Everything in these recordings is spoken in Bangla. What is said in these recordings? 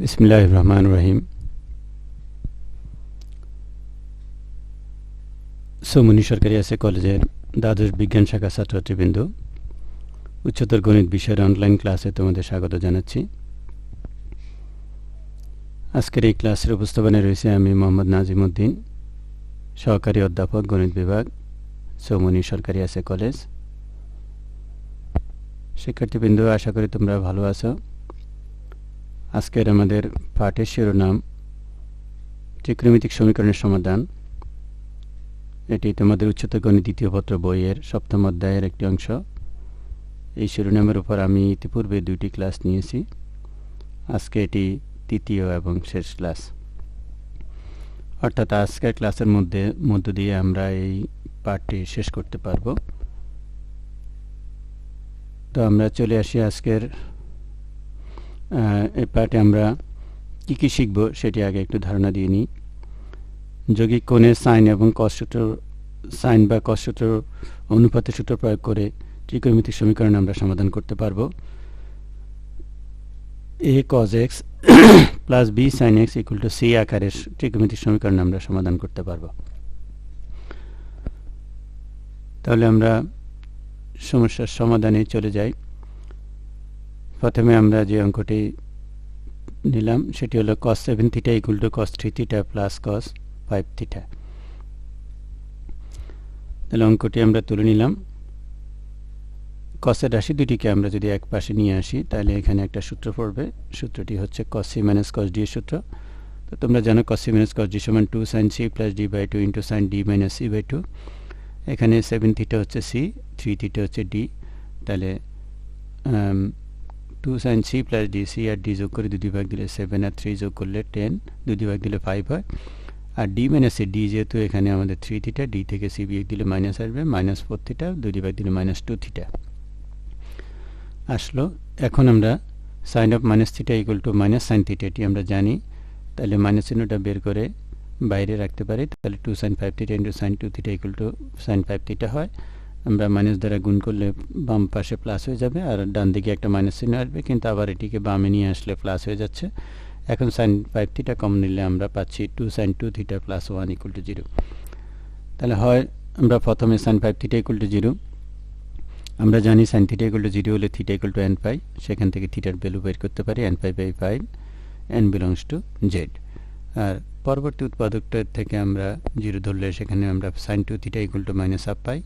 বিসমিল্লাহির রহমানির রহিম। সোমনী সরকারি আছে কলেজের দ্বাদশ বিজ্ঞান শাখা ছাত্রছাত্রীবৃন্দ, উচ্চতর গণিত বিষয়ের অনলাইন ক্লাসে তোমাদের স্বাগত জানাচ্ছি। আজকের এই ক্লাসের উপস্থাপনায় রয়েছে আমি মোহাম্মদ নাজিম উদ্দিন, সহকারী অধ্যাপক, গণিত বিভাগ, সোমনী সরকারি আছে কলেজ। শিক্ষার্থীবৃন্দ, আশা করি তোমরা ভালো আছো। আজকের আমাদের পাঠের শিরোনাম ত্রিকোণমিতিক সমীকরণের সমাধান। এটি তোমাদের উচ্চতর গণিত দ্বিতীয় পত্র বইয়ের সপ্তম অধ্যায়ের একটি অংশ। এই শিরোনামের উপর আমি ইতিপূর্বে 2টি ক্লাস নিয়েছি। আজকে এটি তৃতীয় এবং শেষ ক্লাস, অর্থাৎ আজকের ক্লাসের মধ্য দিয়ে আমরা এই পাঠটি শেষ করতে পারব। তো আমরা চলে আসি আজকের এই পাঠে আমরা কী কী শিখব সেটি আগে একটু ধারণা দিয়ে নিই। যৌগিক কোণের সাইন এবং কস সূত্র, সাইন বা কস সূত্র অনুপাতের সূত্র প্রয়োগ করে ত্রিকোণমিতিক সমীকরণ আমরা সমাধান করতে পারব। a cos x plus b sin x equal two c আকারের ত্রিকোণমিতিক সমীকরণ আমরা সমাধান করতে পারব। তাহলে আমরা সমস্যার সমাধানে চলে যাই। প্রথমে আমরা যে অঙ্কটি নিলাম সেটি হলো cos 7 theta equal to cos 3 theta plus cos 5 theta. তাহলে অঙ্কটি আমরা তুলে নিলাম। কসের রাশি দুটিকে আমরা যদি এক পাশে নিয়ে আসি তাহলে এখানে একটা সূত্র পড়বে। সূত্রটি হচ্ছে cos c minus cos d এর সূত্র। তো তোমরা জানো cos c minus cos d সমান 2 sin c plus d by 2 into sin d minus c by 2। এখানে 7 থিটা হচ্ছে c, 3 থিটা হচ্ছে d। তাহলে 2 sin c plus d, c আর d যোগ করে 2 ভাগ দিলে 7 আর 3 যোগ করলে 10, 2 ভাগ দিলে 5 হয়। আর d মাইনাস c, d যেহেতু এখানে আমাদের 3 থিটা, d থেকে c বিয়োগ দিলে মাইনাস আসবে, মাইনাস 4 থিটা, 2 ভাগ দিলে মাইনাস 2 থিটা আসলো। এখন আমরা sine of minus theta equal to minus sine theta এটি আমরা জানি। তাহলে মাইনাস চিহ্নটা বের করে বাইরে রাখতে পারি। তাহলে 2 sin 5 theta into sine 2 theta equal to sine 5 theta হয়। আমরা মাইনাস দ্বারা গুণ করলে বাম পাশে প্লাস হয়ে যাবে, আর ডান দিকে একটা মাইনাস চিহ্ন আসবে, কিন্তু আবার এটিকে বামে নিয়ে আসলে প্লাস হয়ে যাচ্ছে। এখন সাইন 5 থিটা কম নিলে আমরা পাচ্ছি 2 sin 2 theta plus 1 equal to 0। তাহলে হয় আমরা প্রথমে সাইন 5 থিটা ইকুয়াল টু 0, আমরা জানি সাইন থিটা ইকুয়াল টু 0 হলে theta equal to n pi, সেখান থেকে থিটার ভ্যালু বের করতে পারি n pi by 5, n belongs to z। আর পরবর্তী উৎপাদকটার থেকে আমরা 0 ধরলে সেখানে আমরা sine 2 theta equal to minus half pi.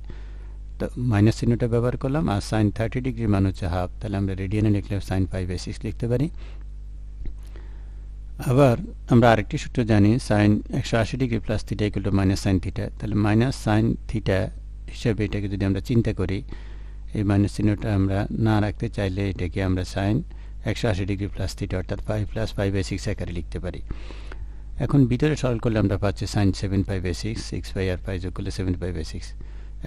তো মাইনাস চিহ্নটা ব্যবহার করলাম। আর সাইন 30 ডিগ্রির মান হচ্ছে হাফ, তাহলে আমরা রেডিয়ানে লিখলে সাইন 5/6 লিখতে পারি। আবার আমরা আরেকটি সূত্র জানি, sine 180 degree plus theta equal to minus sine theta. তাহলে মাইনাস সাইন থিটা হিসেবে এটাকে যদি আমরা চিন্তা করি, এই মাইনাস চিহ্নটা আমরা না রাখতে চাইলে এটাকে আমরা সাইন 180 ডিগ্রি প্লাস থিটা অর্থাৎ 5 প্লাস 5/6 আকারে লিখতে পারি। এখন ভিতরে সরল করলে আমরা পাচ্ছি সাইন 7/6, 6 পাই আর 5 যোগ করলে 7/6।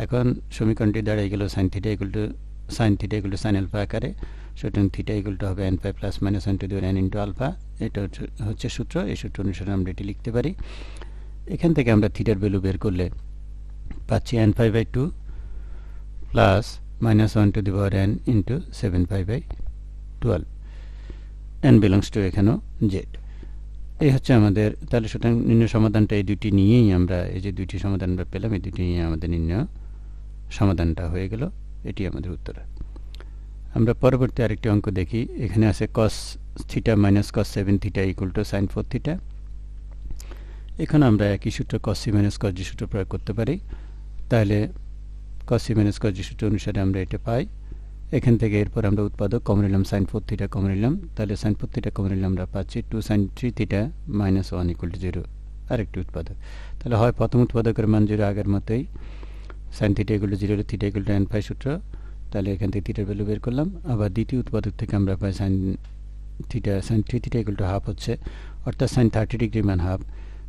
এখন সমীকরণটি দাঁড়িয়ে গেল sine theta equal to sine alpha আকারে। সুতরাং থিটা ইকুয়াল টু হবে n pi plus minus 1 to the power n into alpha. এটা হচ্ছে সূত্র। এই সূত্র অনুসারে আমরা এটি লিখতে পারি। এখান থেকে আমরা থিটার ভ্যালু বের করলে পাচ্ছি n pi by 2 plus minus 1 to the power n into 7 pi by 12, n belongs to এখানেও z। এই হচ্ছে আমাদের। তাহলে সুতরাং নির্ণয় সমাধানটা এই দুটি নিয়েই আমরা, এই যে দুইটি সমাধান আমরা পেলাম, এই দুটি নিয়ে আমাদের নির্ণয় সমাধানটা হয়ে গেল। এটি আমাদের উত্তর। আমরা পরবর্তী আরেকটি অঙ্ক দেখি। এখানে আছে cos theta minus cos 7 theta equal to sine 4 theta. এখানে আমরা একই সূত্র cos c minus cos d সূত্র প্রয়োগ করতে পারি। তাহলে cos c minus cos d সূত্র অনুসারে আমরা এটা পাই। এখান থেকে এরপর আমরা উৎপাদক কমন নিলাম, সাইন 4 থিটা কমন নিলাম। তাহলে সাইন 4 থিটা কমন নিলে আমরা পাচ্ছি 2 sin 3 theta minus 1 equal to 0, আরেকটি উৎপাদক। তাহলে হয় প্রথম উৎপাদকের মান 0 আগের মতোই, সাইন থিটা ইকুয়াল টু 0 হলে থিটা ইকুয়াল টু n পাই সূত্র। তাহলে এখান থেকে থিটার ভ্যালু বের করলাম। আবার দ্বিতীয় উৎপাদক থেকে আমরা পাই sine 3 theta equal to half হচ্ছে, অর্থাৎ সাইন 30 ডিগ্রি মান হাফ।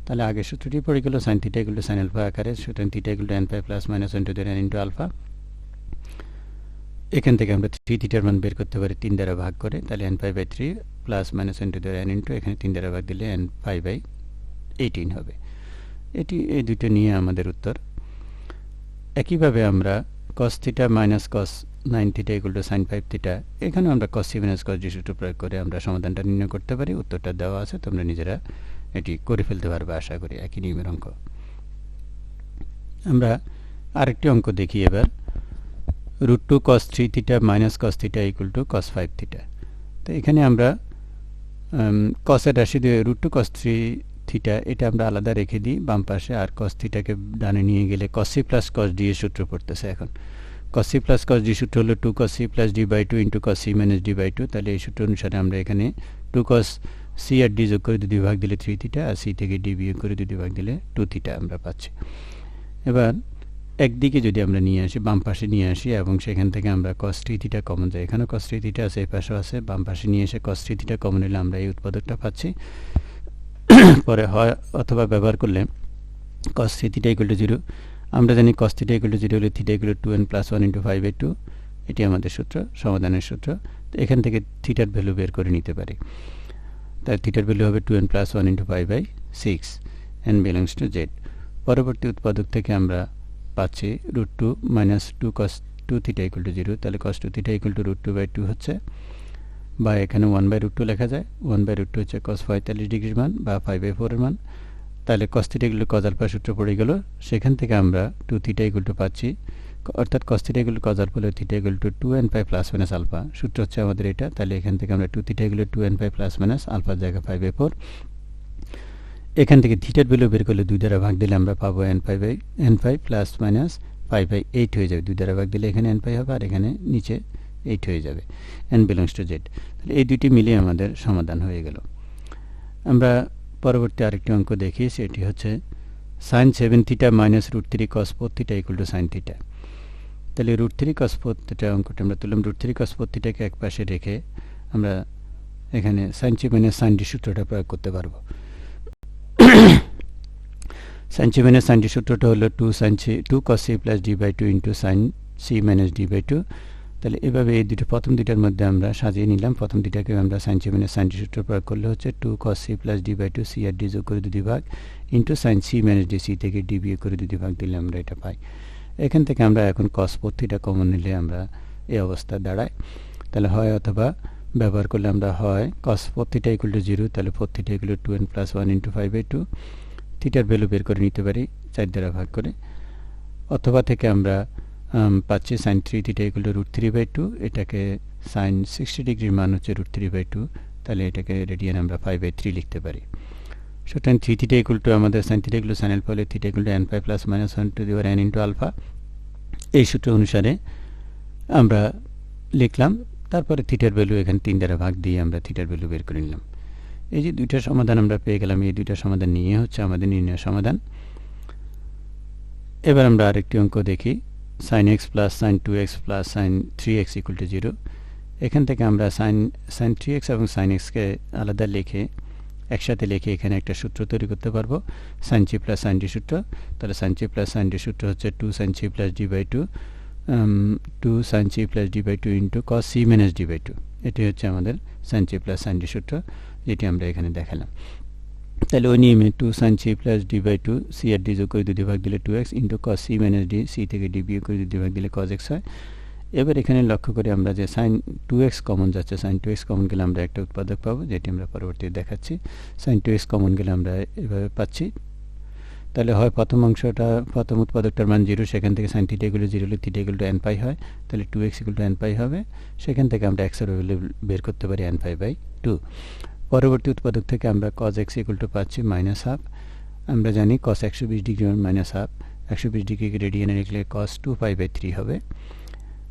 তাহলে আগের সূত্রটি পড়ে গেল sine theta equal to sine alpha আকারে। সুতরাং theta equal to n pi plus minus 1 to the n into alpha. এখান থেকে আমরা 3 থিটার মান বের করতে পারি 3 দ্বারা ভাগ করে। তাহলে n pi by 3 plus minus 1 to the n into এখানে 3 দ্বারা ভাগ দিলে n পাই বাই 18 হবে। এটি এই দুটো নিয়ে আমাদের উত্তর। একইভাবে আমরা cos theta minus cos 9 theta equal to sine 5 theta. এখানেও আমরা cos c minus cos d সূত্র প্রয়োগ করে আমরা সমাধানটা নির্ণয় করতে পারি। উত্তরটা দেওয়া আছে, তোমরা নিজেরা এটি করে ফেলতে পারবে আশা করি। একই নিয়মের অঙ্ক। আমরা আরেকটি অঙ্ক দেখি এবার। √2 cos 3 theta minus cos theta equal to cos 5 theta. তো এখানে আমরা cos-এর রাশি দিয়ে √2 cos 3 থিটা এটা আমরা আলাদা রেখে দিই বাম পাশে, আর cos থিটাকে ডানে নিয়ে গেলে cos c plus cos d এর সূত্র পড়তেছে এখন। cos c plus cos d সূত্র হলো 2 cos c plus d by 2 into cos c minus d by 2। তাহলে এই সূত্র অনুসারে আমরা এখানে 2 cos c আর d যোগ করে 2 ভাগ দিলে 3 থিটা, আর c থেকে d বিয়োগ করে 2 ভাগ দিলে 2 থিটা আমরা পাচ্ছি। এবার একদিকে যদি আমরা নিয়ে আসি, বাম পাশে নিয়ে আসি, এবং সেখান থেকে আমরা cos 3 থিটা কমন যায়। এখানেও cos 3 থিটা আছে, এই পাশেও আছে। বাম পাশে নিয়ে এসে cos 3 থিটা কমন নিলে আমরা এই উৎপাদকটা পাচ্ছি। পরে হয় অথবা ব্যবহার করলে cos 3 থিটা ইকুয়াল টু 0। আমরা জানি cos থিটা ইকুয়াল টু 0 হলে theta equal to 2n plus 1 into 5/2। এটি আমাদের সূত্র, সমাধানের সূত্র। তো এখান থেকে থিটার ভ্যালু বের করে নিতে পারি। তাই থিটার ভ্যালু হবে 2n plus 1 into 5/6 n belongs to z। পরবর্তী উৎপাদক থেকে আমরা পাচ্ছি √2 minus 2 cos 2 theta equal to 0। তাহলে cos 2 থিটা ইকুয়াল টু √2/2 হচ্ছে, বা এখানে 1/√2 লেখা যায়। 1/√2 হচ্ছে cos 45 ডিগ্রির মান বা 5/4 এর মান। তাহলে cos theta equal to cos alpha সূত্র পড়ে গেল। সেখান থেকে আমরা 2 থিটা ইকুয়াল টু পাচ্ছি, অর্থাৎ cos theta equal to cos alpha হলে theta equal to 2n pi plus minus alpha. সূত্র হচ্ছে আমাদের এটা। তাহলে এখান থেকে আমরা 2 theta equal to 2n pi plus minus আলফার জায়গায় 5/4। এখান থেকে থিটার ভ্যালু বের করলে 2 দ্বারা ভাগ দিলে আমরা পাবো n5 প্লাস মাইনাস 5/8 হয়ে যাবে। 2 দ্বারা ভাগ দিলে এখানে n5 হবে, আর এখানে নিচে 8 হয়ে যাবে। n belongs to z। তাহলে এই দুটি মিলিয়ে আমাদের সমাধান হয়ে গেল। আমরা পরবর্তী আরেকটি অঙ্ক দেখি, সেটি হচ্ছে sin 7 theta minus √3 cos 4 theta equal to sin theta. তাহলে √3 cos 4 থিটা অঙ্কটা আমরা তুললাম। √3 cos 4 থিটাকে এক পাশে রেখে আমরা এখানে sin c minus sin d সূত্রটা প্রয়োগ করতে পারবো। sin c minus sin d সূত্রটা হলো 2 cos c plus d by 2 into sin c minus d by 2। তাহলে এভাবে এই প্রথম দুইটার মধ্যে আমরা সাজিয়ে নিলাম। প্রথম দুইটাকে আমরা sin c minus sin d সূত্র প্রয়োগ করলে হচ্ছে 2 cos c plus d by 2 c আর d যোগ করে 2 ভাগ into sin c minus d, c থেকে d বিয়োগ করে 2 ভাগ দিলে আমরা এটা পাই। এখান থেকে আমরা এখন cos 4 থিটা কমন নিলে আমরা এই অবস্থা দাঁড়ায়। তাহলে হয় অথবা ব্যবহার করলে আমরা হয় cos 4 থিটা ইকুয়াল টু 0, তাহলে 4 theta equal to 2n plus 1 into 5/2। থিটার ভ্যালু বের করে নিতে পারি 4 দ্বারা ভাগ করে। অথবা থেকে আমরা পাচ্ছি sin 3 থিটা ইকুয়াল টু √3/2। এটাকে sin 60 ডিগ্রির মান হচ্ছে √3/2। তাহলে এটাকে রেডিয়ান আমরা 5/3 লিখতে পারি। সুতরাং 3 থিটা ইকুয়াল টু আমাদের sin theta equal to sin alpha হলে theta equal to n5 plus minus 1 to the power n into alpha. এই সূত্র অনুসারে আমরা লিখলাম। তারপরে থিটার ভ্যালু এখানে 3 দ্বারা ভাগ দিয়ে আমরা থিটার ভ্যালু বের করে নিলাম। এই যে দুইটা সমাধান আমরা পেয়ে গেলাম, এই দুইটা সমাধান নিয়ে হচ্ছে আমাদের নির্ণয় সমাধান। এবার আমরা আরেকটি অঙ্ক দেখি, sin x plus sin 2x plus sin 3x equal to 0। এখান থেকে আমরা sin 3x এবং sin x-কে আলাদা লিখে একসাথে লিখে এখানে একটা সূত্র তৈরি করতে পারবো, sin c plus sin d সূত্র। তাহলে sin c plus sin d সূত্র হচ্ছে 2 sin c plus d by 2 2 sin c plus d by 2 into cos c minus d by 2। এটি হচ্ছে আমাদের sin c plus sin d সূত্র, যেটি আমরা এখানে দেখালাম। তাহলে ওই নিয়মে 2 sin c plus d by 2 c আর d যোগ করে 2 ভাগ দিলে 2x into cos c minus d, c থেকে d বিয়োগ করে 2 ভাগ দিলে cos x হয়। এবার এখানে লক্ষ্য করি আমরা যে sin 2x কমন যাচ্ছে, sin 2x কমন গেলে আমরা একটা উৎপাদক পাবো, যেটি আমরা পরবর্তীতে দেখাচ্ছি। sin 2x কমন গেলে আমরা এভাবে পাচ্ছি। তাহলে হয় প্রথম অংশটা, প্রথম উৎপাদকটার মান 0, সেখান থেকে sin থিটা ইকুয়াল টু 0 হলে থিটা ইকুয়াল টু n পাই হয়। তাহলে 2x ইকুয়াল টু n পাই হবে। সেখান থেকে আমরা x এর ভ্যালু বের করতে পারি n5/2। পরবর্তী উৎপাদক থেকে আমরা cos x ইকুয়াল টু পাচ্ছি মাইনাস হাফ। আমরা জানি cos 120 ডিগ্রি মাইনাস হাফ, 120 ডিগ্রিকে রেডিয়ানে লিখলে cos 2π/3 হবে।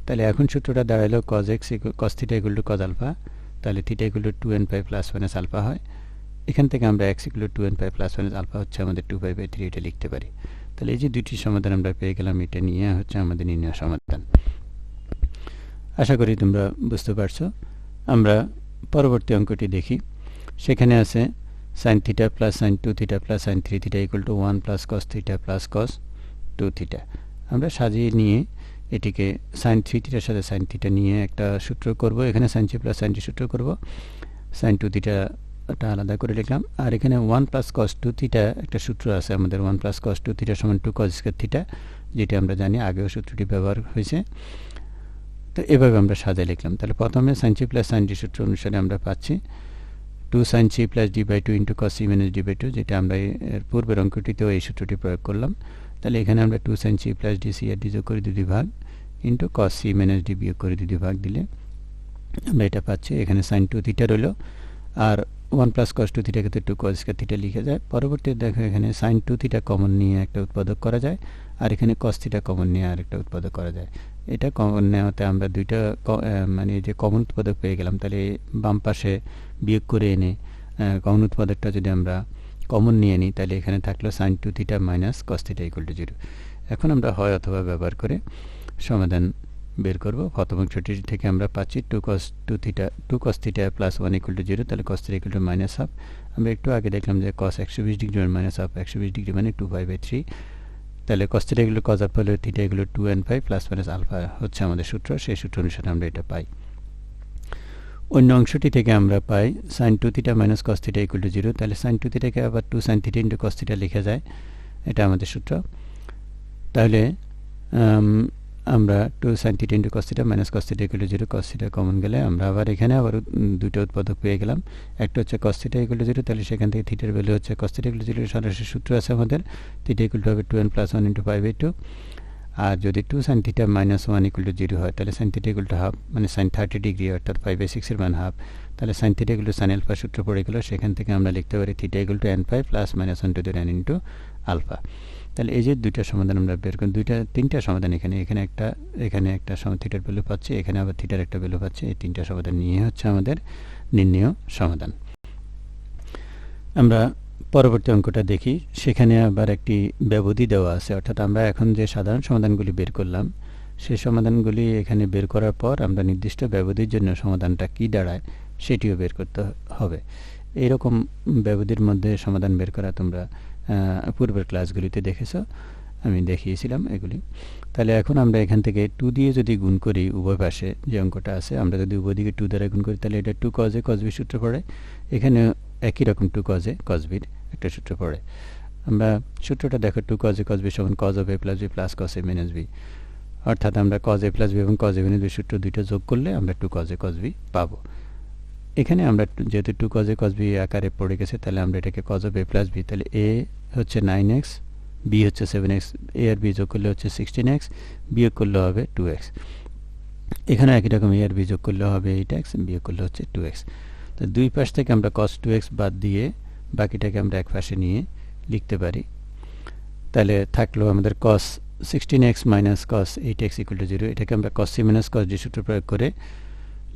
তাহলে এখন সূত্রটা দাঁড়ালো cos theta equal to cos alpha. তাহলে theta equal to 2n pi plus minus alpha হয়। এখান থেকে আমরা x equal to 2n pi plus minus alpha হচ্ছে আমাদের 2π/3, এটা লিখতে পারি। তাহলে এই যে দুটি সমাধান আমরা পেয়ে গেলাম, এটা নিয়ে হচ্ছে আমাদের নির্ণয় সমাধান। আশা করি তোমরা বুঝতে পারছো। আমরা পরবর্তী অঙ্কটি দেখি। সেখানে আছে sin theta plus sin 2 theta plus sin 3 theta equal two 1 plus cos theta plus cos 2 theta. আমরা সাজিয়ে নিয়ে এটিকে sin 3 থিটার সাথে sin থিটা নিয়ে একটা সূত্র করব। এখানে sin c plus sin d সূত্র করব। sin 2 থিটাটা আলাদা করে লিখলাম। আর এখানে 1 প্লাস cos 2 থিটা একটা সূত্র আছে আমাদের, 1 প্লাস cos 2 থিটা সমান 2 cos স্কয়ার থিটা, যেটি আমরা জানি আগেও সূত্রটি ব্যবহার হয়েছে। তো এভাবে আমরা সাজায় লিখলাম। তাহলে প্রথমে sine C plus sine D সূত্র অনুসারে আমরা পাচ্ছি 2 sin c plus D by two into cos C minus D by two, যেটা আমরা এর পূর্বের অঙ্কটিতেও এই সূত্রটি প্রয়োগ করলাম। তাহলে এখানে আমরা 2 sin c plus D C আর ডি যোগ করে 2 ভাগ into cos C minus D বিয়োগ করে 2 ভাগ দিলে আমরা এটা পাচ্ছি। এখানে সাইন 2 থিটা রইল, আর 1 প্লাস কস 2 থিটা ক্ষেত্রে 2 কস স্কয়ার থিটা লিখে যায়। পরবর্তীতে দেখো এখানে সাইন 2 থিটা কমন নিয়ে একটা উৎপাদক করা যায়, আর এখানে কস থিটা কমন নিয়ে আরেকটা উৎপাদক করা যায়। এটা কমন নেওয়াতে আমরা দুইটা মানে যে কমন উৎপাদক পেয়ে গেলাম। তাহলে বাম পাশে বিয়োগ করে এনে কমন উৎপাদকটা যদি আমরা কমন নিয়ে নিই, তাহলে এখানে থাকলো sine 2 theta minus cos theta equal to 0। এখন আমরা হয় অথবা ব্যবহার করে সমাধান বের করব। প্রথম অংশটি থেকে আমরা পাচ্ছি 2 cos theta plus 1 equal to 0, তাহলে cos theta equal to minus half. আমরা একটু আগে দেখলাম যে cos 120 degree minus half 120 degree মানে 2π/3। তাহলে cos থিটা এগুলো cos আলফা হলে থিটা এগুলো 2nπ প্লাস মাইনাস আলফা হচ্ছে আমাদের সূত্র। সেই সূত্র অনুসারে আমরা এটা পাই। অন্য অংশটি থেকে আমরা পাই sin 2 theta minus cos theta equal to 0। তাহলে sin 2 থিটাকে আবার 2 sin theta into cos theta লেখা যায়, এটা আমাদের সূত্র। তাহলে আমরা 2 sin theta into cos theta minus cos theta equal to 0, cos theta common গেলে আমরা আবার এখানে আবার দুটো উৎপাদক পেয়ে গেলাম। একটা হচ্ছে cos থিটা ইকুয়াল টু 0, তাহলে সেখান থেকে থিটার ভ্যালু হচ্ছে cos থিটা ইকুয়াল টু 0 সরাসরি সূত্র আছে আমাদের, থিটা ইকুয়াল টু হবে 2n প্লাস 1 ইন্টু π/2। আর যদি 2 sin theta minus 1 equal to 0 হয়, তাহলে sin theta equal to half মানে sin 30 ডিগ্রি, অর্থাৎ π/6 এর মান হাফ। তাহলে sin theta equal to sin alpha সূত্র পড়ে গেল। সেখান থেকে আমরা লিখতে পারি theta equal to nπ plus minus 1 to the n into alpha. তাহলে এই যে দুইটা সমাধান আমরা বের করি, তিনটা সমাধান এখানে একটা থিটার ভ্যালু পাচ্ছি, এখানে আবার থিটার একটা ভ্যালু পাচ্ছি। এই তিনটা সমাধান নিয়ে হচ্ছে আমাদের নির্ণেয় সমাধান। আমরা পরবর্তী অঙ্কটা দেখি। সেখানে আবার একটি ব্যবধি দেওয়া আছে, অর্থাৎ আমরা এখন যে সাধারণ সমাধানগুলি বের করলাম, সেই সমাধানগুলি এখানে বের করার পর আমরা নির্দিষ্ট ব্যবধির জন্য সমাধানটা কি দাঁড়ায় সেটিও বের করতে হবে। এইরকম ব্যবধির মধ্যে সমাধান বের করা তোমরা পূর্বের ক্লাসগুলিতে দেখেছো, আমি দেখিয়েছিলাম এগুলি। তাহলে এখন আমরা এখান থেকে 2 দিয়ে যদি গুণ করি উভয় পাশে, যে অঙ্কটা আছে, আমরা যদি উভয় দিকে 2 দ্বারা গুণ করি, তাহলে এটা 2 cos a cos b সূত্র পড়ে। এখানে একই রকম 2 cos a cos b একটা সূত্র পড়ে। আমরা সূত্রটা দেখো, 2 cos a cos b সমান cos of a plus b plus cos a minus b, অর্থাৎ আমরা cos a plus b এবং cos a minus b সূত্র দুইটা যোগ করলে আমরা 2 cos a cos b পাবো। এখানে আমরা যেহেতু 2 cos a cos b আকারে পড়ে গেছে, তাহলে আমরা এটাকে cos of a plus b, তাহলে a হচ্ছে 9x, b হচ্ছে 7x, a আর b যোগ করলে হচ্ছে 16x, বিয়োগ করলে হবে 2x। এখানে একই রকম a আর b যোগ করলে হবে 8x, বিয়োগ করলে হচ্ছে 2x। তো দুই পাশ থেকে আমরা cos 2x বাদ দিয়ে বাকিটাকে আমরা এক পাশে নিয়ে লিখতে পারি। তাহলে থাকলো আমাদের cos 16x minus cos 8x equal to 0। এটাকে আমরা cos c minus cos d সূত্র প্রয়োগ করে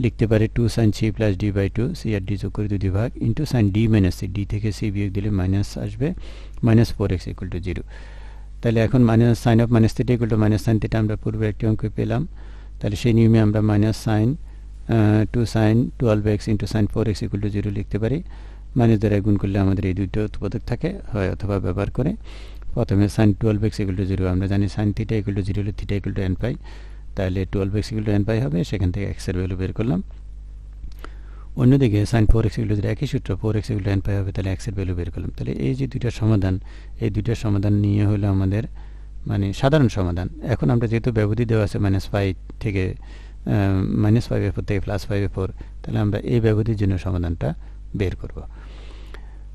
লিখতে পারি 2 sin c plus d by 2, c আর d যোগ করে 2 ভাগ into sin d minus c, d থেকে c বিয়োগ দিলে মাইনাস আসবে, মাইনাস 4x ইকুয়াল টু 0। তাহলে এখন minus sine of minus theta equal to minus sine theta আমরা পূর্বে একটি অঙ্কে পেলাম। তাহলে সেই নিয়মে আমরা minus sine 2 sin 12x into sign 4x equal to 0 লিখতে পারি। মাইনাস দ্বারা গুণ করলে আমাদের এই দুইটা উৎপাদক থাকে, হয় অথবা ব্যবহার করে। প্রথমে সাইন 12x ইকুয়াল টু 0, আমরা জানি সাইন থিটা ইকুয়াল টু 0 হলে থিটা ইকুয়াল টু nπ, তাহলে 12x ইকুয়াল টু nπ হবে। সেখান থেকে x এর ভ্যালু বের করলাম। অন্যদিকে সাইন 4x ইকুয়াল টু একই সূত্র, 4x ইকুয়াল টু nπ হবে, তাহলে x এর ভ্যালু বের করলাম। তাহলে এই যে দুইটা সমাধান, এই দুইটা সমাধান নিয়ে হলো আমাদের মানে সাধারণ সমাধান। এখন আমরা যেহেতু ব্যবধি দেওয়া আছে -5 থেকে -5/4 থেকে +5/4, তাহলে আমরা এই ব্যবধির জন্য সমাধানটা বের করব।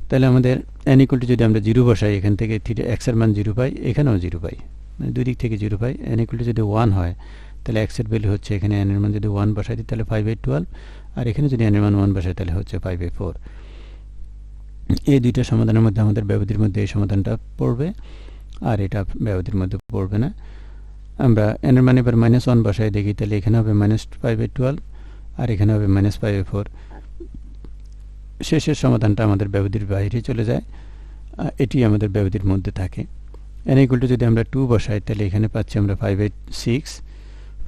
তাহলে আমাদের n ইকুয়াল টু যদি আমরা 0 বসাই, এখান থেকে থিটা x এর মান 0 পাই, এখানেও 0 পাই, মানে দুই দিক থেকে 0 পাই। n ইকুয়াল টু যদি 1 হয়, তাহলে x এর ভ্যালু হচ্ছে, এখানে n এর মান যদি 1 বসাই দিই তাহলে 5/12, আর এখানে যদি n এর মান 1 বসাই তাহলে হচ্ছে 5/4। এই দুইটা সমাধানের মধ্যে আমাদের ব্যবধির মধ্যে এই সমাধানটা পড়বে, আর এটা ব্যবধির মধ্যে পড়বে না। আমরা n এর মান এবার -1 বসাই দেখি, তাহলে এখানে হবে -5/12, আর এখানে হবে -5/4। শেষের সমাধানটা আমাদের ব্যবধির বাইরে চলে যায়, এটি আমাদের ব্যবধির মধ্যে থাকে। n ইকুয়াল টু যদি আমরা 2 বসাই, তাহলে এখানে পাচ্ছি আমরা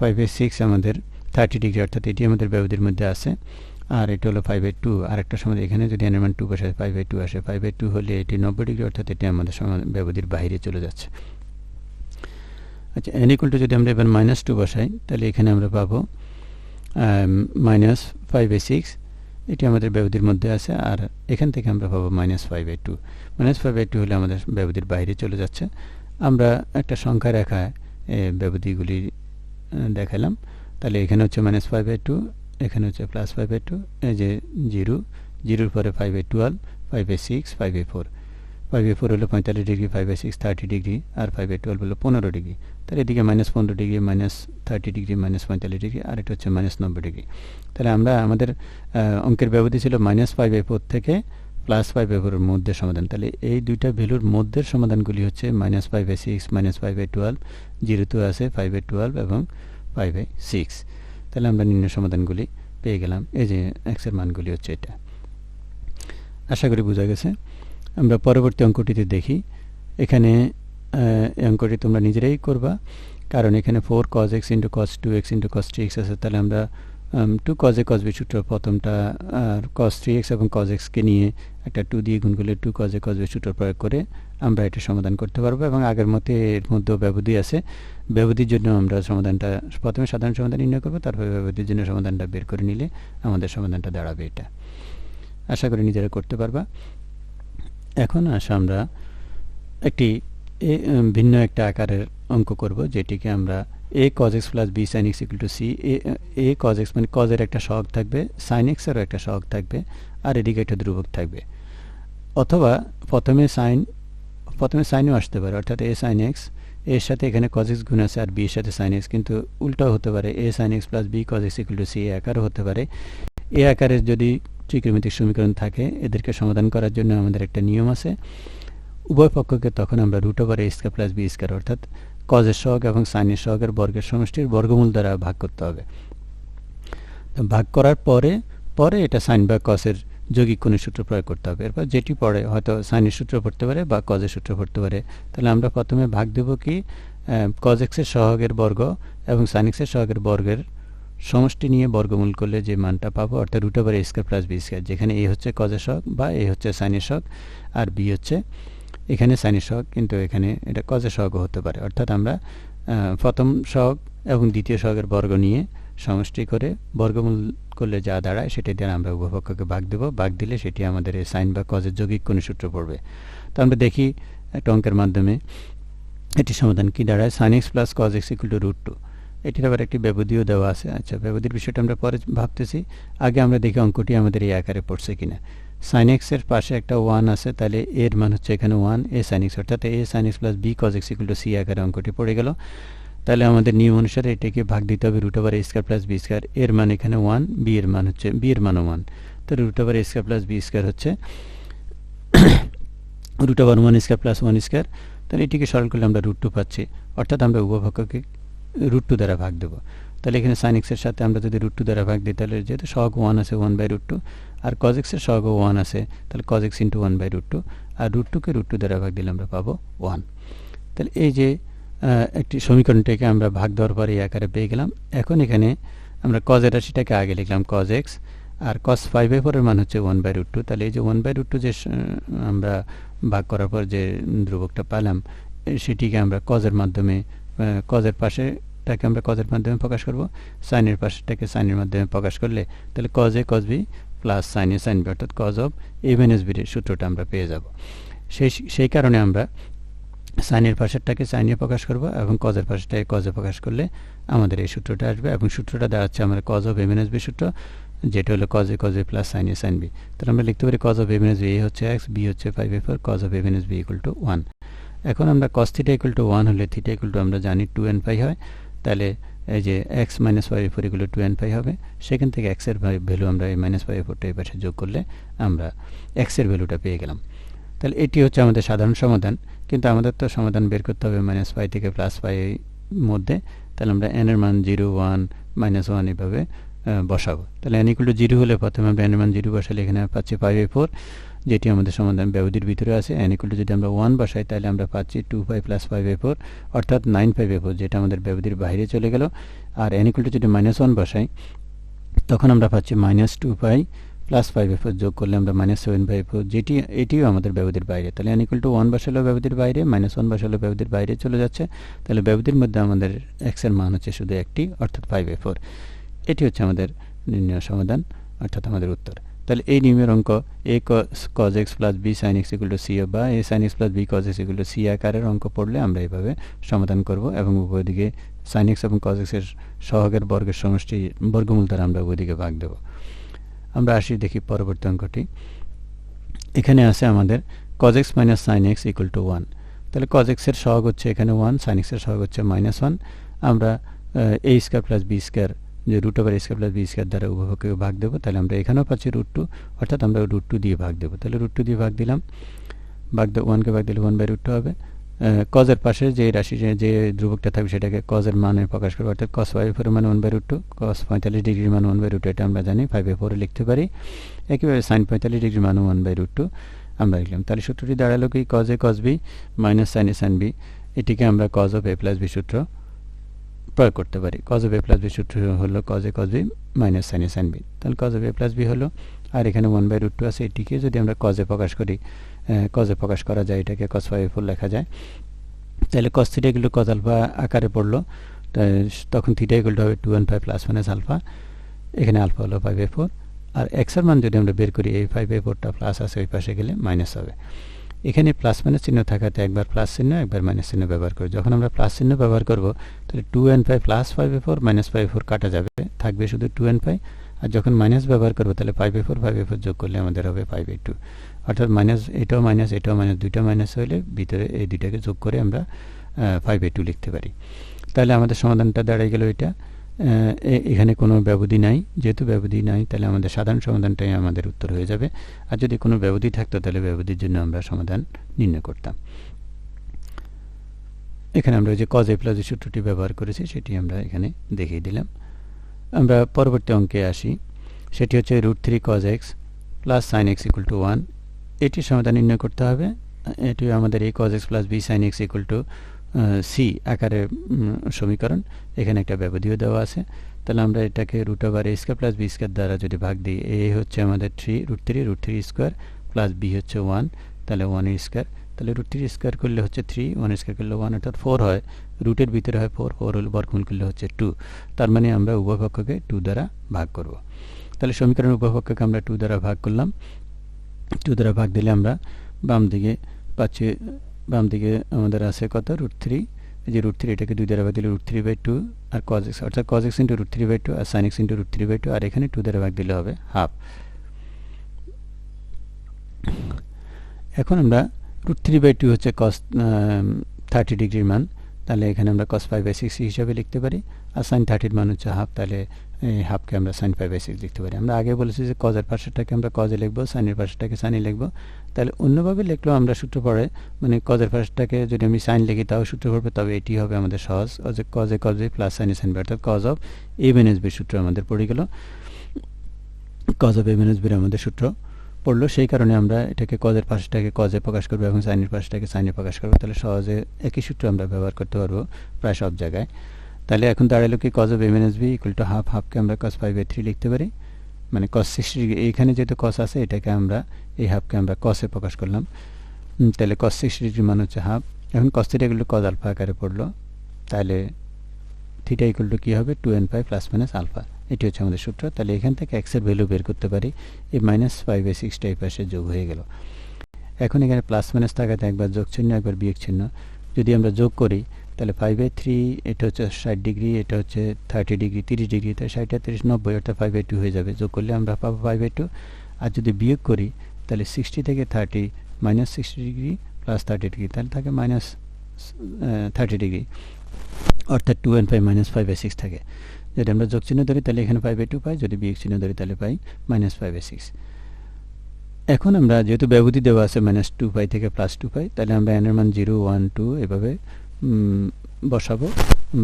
5/6 আমাদের 30 ডিগ্রি, অর্থাৎ এটি আমাদের ব্যবধির মধ্যে আছে। আর এটা হলো 5/2, আর একটা সমাধান এখানে যদি n এর মান 2 বসাই 5/2 আসে, 5/2 হলে এটি 90 ডিগ্রি, অর্থাৎ এটি আমাদের ব্যবধির বাইরে চলে যাচ্ছে। আচ্ছা, n ইকুয়াল টু যদি আমরা এবার -2 বসাই, তাহলে এখানে আমরা পাবো -5/6, এটি আমাদের ব্যবধির মধ্যে আছে, আর এখান থেকে আমরা পাবো -5/2। -5/2 হলে আমাদের ব্যবধির বাইরে চলে যাচ্ছে। আমরা একটা সংখ্যা রেখায় ব্যবধিগুলি দেখালাম। তাহলে এখানে হচ্ছে -5/2, এখানে হচ্ছে +5/2, এই যে 0, 0-র পরে 5/12, 5/6, 5/4, 5/4 হলো 45 ডিগ্রি, 5/6 30 ডিগ্রি, আর 5/12 হলো 15 ডিগ্রি। তাহলে এদিকে -15 ডিগ্রি, -30 ডিগ্রি, -45 ডিগ্রি, আর এটা হচ্ছে -90 ডিগ্রি। তাহলে আমরা আমাদের অঙ্কের ব্যবধি ছিল -5/4 থেকে +5/4 এর মধ্যে সমাধান। তাহলে এই দুইটা ভ্যালুর মধ্যের সমাধানগুলি হচ্ছে -5/6, -5/12, 0 আছে 5/12 এবং 5/6। তাহলে আমরা নির্ণয় সমাধানগুলি পেয়ে গেলাম। এই যে x এর মানগুলি হচ্ছে এটা। আশা করি বোঝা গেছে। আমরা পরবর্তী অঙ্কটিতে দেখি। এখানে এই অঙ্কটি তোমরা নিজেরাই করবা, কারণ এখানে 4 cos x × cos 2x × cos 3x আছে। তাহলে আমরা 2 cos a cos b সূত্র প্রথমটা, আর cos 3x এবং cos x কে নিয়ে একটা 2 দিয়ে গুণ করলে 2 cos a cos b সূত্র প্রয়োগ করে আমরা এটা সমাধান করতে পারবো। এবং আগের মতে এর মধ্যেও ব্যবধি আছে। ব্যবধির জন্য আমরা সমাধানটা প্রথমে সাধারণ সমাধান নির্ণয় করবো, তারপরে ব্যবধির জন্য সমাধানটা বের করে নিলে আমাদের সমাধানটা দাঁড়াবে এটা। আশা করি নিজেরা করতে পারবা। এখন আমরা একটি ভিন্ন একটা আকারের অঙ্ক করব, যেটিকে আমরা a cos x + b sin x = c। a cos x মানে cos এর একটা সহগ থাকবে, sin x এরও একটা সহগ থাকবে, আর এদিকে একটা ধ্রুবক থাকবে। অথবা প্রথমে সাইনও আসতে পারে, অর্থাৎ a sin x, এর সাথে এখানে cos x গুণ আছে আর b এর সাথে sin x, কিন্তু উল্টাও হতে পারে, a sin x + b cos x = c। এই আকারও হতে পারে। এই আকারের যদি ত্রিকোণমিতিক সমীকরণ থাকে, এদেরকে সমাধান করার জন্য আমাদের একটা নিয়ম আছে। উভয় পক্ষকে তখন আমরা √a² + b², অর্থাৎ cos এর সহগ এবং sin এর সহগের বর্গের সমষ্টির বর্গমূল দ্বারা ভাগ করতে হবে। তো ভাগ করার পরে এটা sin বা cos এর যৌগিক কোণের সূত্র প্রয়োগ করতে হবে। এরপর যেটি পড়ে, হয়তো sin এর সূত্র পড়তে পারে বা cos এর সূত্র পড়তে পারে। তাহলে আমরা প্রথমে ভাগ দেব কি cos x এর সহগের বর্গ এবং sin x এর সহগের বর্গের সমষ্টি নিয়ে বর্গমূল করলে যে মানটা পাবো, অর্থাৎ √a² + b², যেখানে a হচ্ছে cos এর সহগ বা a হচ্ছে sin এর সহগ, আর b হচ্ছে এখানে sin এর সহগ, কিন্তু এখানে এটা cos এর সহগও হতে পারে। অর্থাৎ আমরা প্রথম সহগ এবং দ্বিতীয় সহগের বর্গ নিয়ে সমষ্টি করে বর্গমূল করলে যা দাঁড়ায় সেটা দিয়ে আমরা উভয় পক্ষকে ভাগ দেব। ভাগ দিলে সেটি আমাদের এই sin বা cos এর যৌগিক কোণের সূত্র পড়বে। তো আমরা দেখি একটা অঙ্কের মাধ্যমে এটি সমাধান কি দাঁড়ায়। sin x + cos x = √2। এটির আবার একটি ব্যবধিও দেওয়া আছে। আচ্ছা, ব্যবধির বিষয়টা আমরা পরে ভাবতেছি। আগে আমরা দেখি অঙ্কটি আমাদের এই আকারে পড়ছে কিনা। sin x এর পাশে একটা 1 আছে, তাহলে এর মান হচ্ছে এখানে 1 a sin x, অর্থাৎ a sin x + b cos x = c আকারে অঙ্কটি পড়ে গেল। তাহলে আমাদের নিয়ম অনুসারে এটাকে ভাগ দিতে হবে √a² + b²। এর মান এখানে 1, b এর মানও 1। তো √a² + b² হচ্ছে √1² + 1²। তাহলে এটিকে সরল করলে আমরা √2 পাচ্ছি, অর্থাৎ আমরা উভয় পক্ষকে √2 দ্বারা ভাগ দেব। তাহলে এখানে sin x এর সাথে আমরা যদি √2 দ্বারা ভাগ দিই, তাহলে যেহেতু সহগ 1 আছে 1/√2, আর cos x এর সহগও 1 আছে, তাহলে cos x × 1/√2, আর √2কে √2 দ্বারা ভাগ দিলে আমরা পাবো 1। তাহলে এই যে একটি সমীকরণটাকে আমরা ভাগ দেওয়ার পরে এই আকারে পেয়ে গেলাম। এখন এখানে আমরা cos এর রাশিটাকে আগে লিখলাম cos x, আর cos 5/4 এর মান হচ্ছে 1/√2। তাহলে এই যে 1/√2 যে আমরা ভাগ করার পর যে ধ্রুবকটা পেলাম, সেটিকে আমরা cos এর মাধ্যমে, cos এর পাশেটাকে আমরা cos এর মাধ্যমে প্রকাশ করব, sin এর পাশেটাকে sin এর মাধ্যমে প্রকাশ করলে তাহলে cos a cos b + sin a sin b, অর্থাৎ cos of a - b এর সূত্রটা আমরা পেয়ে যাব। সেই কারণে আমরা sin এর পাশেরটাকে sin এ প্রকাশ করব এবং cos এর পাশেরটাকে cos এ প্রকাশ করলে আমাদের এই সূত্রটা আসবে, এবং সূত্রটা দাঁড়াচ্ছে আমাদের cos of a - b সূত্র, যেটা হলো cos a cos b + sin a sin b। তাহলে আমরা লিখতে পারি cos of a - b, a হচ্ছে x, b হচ্ছে 5/4, cos of a - b = 1। এখন আমরা cos θ = 1 হলে θ আমরা জানি 2nπ হয়। তাহলে এই যে x - 5/4 = 2nπ হবে। সেখান থেকে x এর ভ্যালু আমরা এই -5/4টা এই পাশে যোগ করলে আমরা x এর ভ্যালুটা পেয়ে গেলাম। তাহলে এটি হচ্ছে আমাদের সাধারণ সমাধান, কিন্তু আমাদের তো সমাধান বের করতে হবে -π থেকে +π এর মধ্যে। তাহলে আমরা n এর মান 0, 1, -1 এভাবে বসাবো। তাহলে n = 0 হলে প্রথমে আমরা n এর মান 0 বসালে এখানে পাচ্ছি 5/4, যেটি আমাদের সমাধান ব্যবধির ভিতরে আছে। n = যদি আমরা 1 বসাই, তাহলে আমরা পাচ্ছি 2π + 5/4, অর্থাৎ 9π/4, যেটা আমাদের ব্যবধির বাইরে চলে গেল। আর n = যদি -1 বসাই, তখন আমরা পাচ্ছি -2π + 5/4 যোগ করলে আমরা -7/4, এটিও আমাদের ব্যবধির বাইরে। তাহলে n = 1 বসালেও ব্যবধির বাইরে, -1 বসালেও ব্যবধির বাইরে চলে যাচ্ছে। তাহলে ব্যবধির মধ্যে আমাদের x এর মান হচ্ছে শুধু একটি, অর্থাৎ 5/4। এটি হচ্ছে আমাদের নির্ণয় সমাধান, অর্থাৎ আমাদের উত্তর। তাহলে এই নিয়মের অঙ্ক a cos x plus b sin x equal two c বা a sin x plus b cos x equal two c আকারের অঙ্ক পড়লে আমরা এইভাবে সমাধান করব এবং উভয় দিকে sin x এবং cos x এর সহগের বর্গের সমষ্টি বর্গমূল দ্বারা আমরা উভয় দিকে ভাগ দেব। আমরা আসি দেখি পরবর্তী অঙ্কটি। এখানে আছে আমাদের cos x minus sin x equal two 1। তাহলে cos x এর সহগ হচ্ছে এখানে 1, sin x এর সহগ হচ্ছে -1। আমরা a square plus b square যে root over a square plus b square দ্বারা উভয়কে ভাগ দেব। তাহলে আমরা এখানেও পাচ্ছি √2, অর্থাৎ আমরা √2 দিয়ে ভাগ দেব। তাহলে √2 দিয়ে ভাগ দিলাম, 1 কে ভাগ দিলে 1/√2 হবে। cos এর পাশে যে রাশি যে ধ্রুবকটা থাকবে সেটাকে cos এর মানে প্রকাশ করব, অর্থাৎ cos 5/4 এর মান 1/√2, cos 45 ডিগ্রির মান 1/√2, এটা আমরা জানি 5/4 লিখতে পারি। একইভাবে sin 45 ডিগ্রির মান 1/√2 আমরা লিখলাম। তাহলে সূত্রটি দাঁড়ালো কি cos a cos b minus sin a sin b, এটিকে আমরা cos of a plus b সূত্র প্রয়োগ করতে পারি। cos of a plus b সূত্র হলো cos a cos b minus sin a sin b। তাহলে cos of a plus b হলো, আর এখানে 1/√2 আছে, এটিকে যদি আমরা cos এ প্রকাশ করি, cos এ প্রকাশ করা যায়, এটাকে cos 5/4 লেখা যায়। তাহলে cos theta equal to cos alpha আকারে পড়লো, তখন থিটা ইকুয়াল টু হবে 2n5 প্লাস মাইনাস আলফা। এখানে আলফা হলো 5/4, আর x এর মান যদি আমরা বের করি, এই 5/4টা প্লাস আছে ওই পাশে গেলে মাইনাস হবে। এখানে প্লাস মাইনাস চিহ্ন থাকাতে একবার প্লাস চিহ্ন একবার মাইনাস চিহ্ন ব্যবহার করি। যখন আমরা প্লাস চিহ্ন ব্যবহার করব তাহলে 2n5 প্লাস 5/4 মাইনাস 5/4 কাটা যাবে, থাকবে শুধু 2n5। আর যখন মাইনাস ব্যবহার করব তাহলে 5/4 যোগ করলে আমাদের হবে 5/2, অর্থাৎ মাইনাস এটাও মাইনাস এটাও মাইনাস, দুইটা মাইনাস হলে ভিতরে এই দুইটাকে যোগ করে আমরা 5/2 লিখতে পারি। তাহলে আমাদের সমাধানটা দাঁড়িয়ে গেল এটা। এখানে কোনো ব্যবধি নাই, যেহেতু ব্যবধি নাই তাহলে আমাদের সাধারণ সমাধানটাই আমাদের উত্তর হয়ে যাবে। আর যদি কোনো ব্যবধি থাকতো তাহলে ব্যবধির জন্য আমরা সমাধান নির্ণয় করতাম। এখানে আমরা যে cos a প্লাস b সূত্রটি ব্যবহার করেছি সেটি আমরা এখানে দেখিয়ে দিলাম। আমরা পরবর্তী অঙ্কে আসি, সেটি হচ্ছে √3 cos x plus sin x equal two 1। এটির সমাধান নির্ণয় করতে হবে। এটি আমাদের a cos x plus b sin x equal two c আকারে সমীকরণ। এখানে একটা ব্যবধিও দেওয়া আছে। তাহলে আমরা এটাকে root over a square plus b square দ্বারা যদি ভাগ দিই, a হচ্ছে আমাদের 3 স্কয়ার প্লাস b হচ্ছে 1, তাহলে 1 এর স্কয়ার। তাহলে √3 স্কয়ার করলে হচ্ছে 3, 1 স্কয়ার করলে 1, অর্থাৎ 4 হয়। রুটের ভিতরে হয় 4 হলে বর্গমূল করলে হচ্ছে 2। তার মানে আমরা উভয় পক্ষকে 2 দ্বারা ভাগ করব। তাহলে সমীকরণের উভয় পক্ষকে আমরা 2 দ্বারা ভাগ করলাম। 2 দ্বারা ভাগ দিলে আমরা বাম দিকে পাচ্ছি, বাম দিকে আমাদের আছে কত √3, এই যে √3 এটাকে 2 দ্বারা ভাগ দিলে √3/2, আর cos x অর্থাৎ cos x ইন্টু √3/2 আর sin x ইন্টু √3/2, আর এখানে 2 দ্বারা ভাগ দিলে হবে হাফ। এখন আমরা √3/2 হচ্ছে cos 30 ডিগ্রির মান, তাহলে এখানে আমরা cos 5/6 হিসাবে লিখতে পারি। আর sin 30 মান হচ্ছে হাফ, তাহলে এই হাফকে আমরা sin 5/6 লিখতে পারি। আমরা আগে বলেছি যে cos এর পাশেরটাকে আমরা cos এ লিখবো, sin এর পাশেরটাকে sin এ লিখবো। তাহলে অন্যভাবে লিখলেও আমরা সূত্র পড়ে, মানে cos এর পাশেরটাকে যদি আমি sin লিখি তাও সূত্র পড়বে, তবে এটি হবে আমাদের সহজ, cos a cos b plus sin a sin b, অর্থাৎ cos of a minus b সূত্র আমাদের পড়ে গেল। cos of a minus b আমাদের সূত্র পড়লো, সেই কারণে আমরা এটাকে cos এর পাশেরটাকে cos এ প্রকাশ করবো এবং sin এর পাশেরটাকে sin এ প্রকাশ করবো। তাহলে সহজে একই সূত্র আমরা ব্যবহার করতে পারবো প্রায় সব জায়গায়। তাহলে এখন দাঁড়ালো কি cos of a minus b equal to half, হাফকে আমরা cos 5/3 লিখতে পারি, মানে cos 60 ডিগ্রি। এইখানে যেহেতু cos আছে, এটাকে আমরা এই হাফকে আমরা cos এ প্রকাশ করলাম। তাহলে cos 60 ডিগ্রি মান হচ্ছে হাফ। এখন cos theta equal to cos alpha আকারে পড়লো, তাহলে থিটা ইকুয়াল টু কী হবে 2n5 প্লাস মাইনাস আলফা। এটি হচ্ছে আমাদের সূত্র। তাহলে এখান থেকে x এর ভ্যালু বের করতে পারি, এই -5/6টা এই পাশে যোগ হয়ে গেল। এখন এখানে প্লাস মাইনাস থাকাতে একবার যোগ চিহ্ন একবার বিয়োগ চিহ্ন, যদি আমরা যোগ করি তাহলে 5/3 এটা হচ্ছে 60 ডিগ্রি, এটা হচ্ছে 30 ডিগ্রি, 30 ডিগ্রি, তাই 60 আর 30 90, অর্থাৎ 5/2 হয়ে যাবে। যোগ করলে আমরা পাবো 5/2। আর যদি বিয়োগ করি তাহলে 60 থেকে 30 -60 ডিগ্রি প্লাস 30 ডিগ্রি, তাহলে থাকে -30 ডিগ্রি, অর্থাৎ 2n5 -5/6 থাকে। যদি আমরা যোগ চিহ্ন ধরি তাহলে এখানে 5/2 পাই, যদি বিয়োগ চিহ্ন ধরি তাহলে পাই -5/6। এখন আমরা যেহেতু ব্যবধি দেওয়া আছে -2π থেকে +2π, তাহলে আমরা n এর মান 0, 1, 2 এভাবে বসাবো,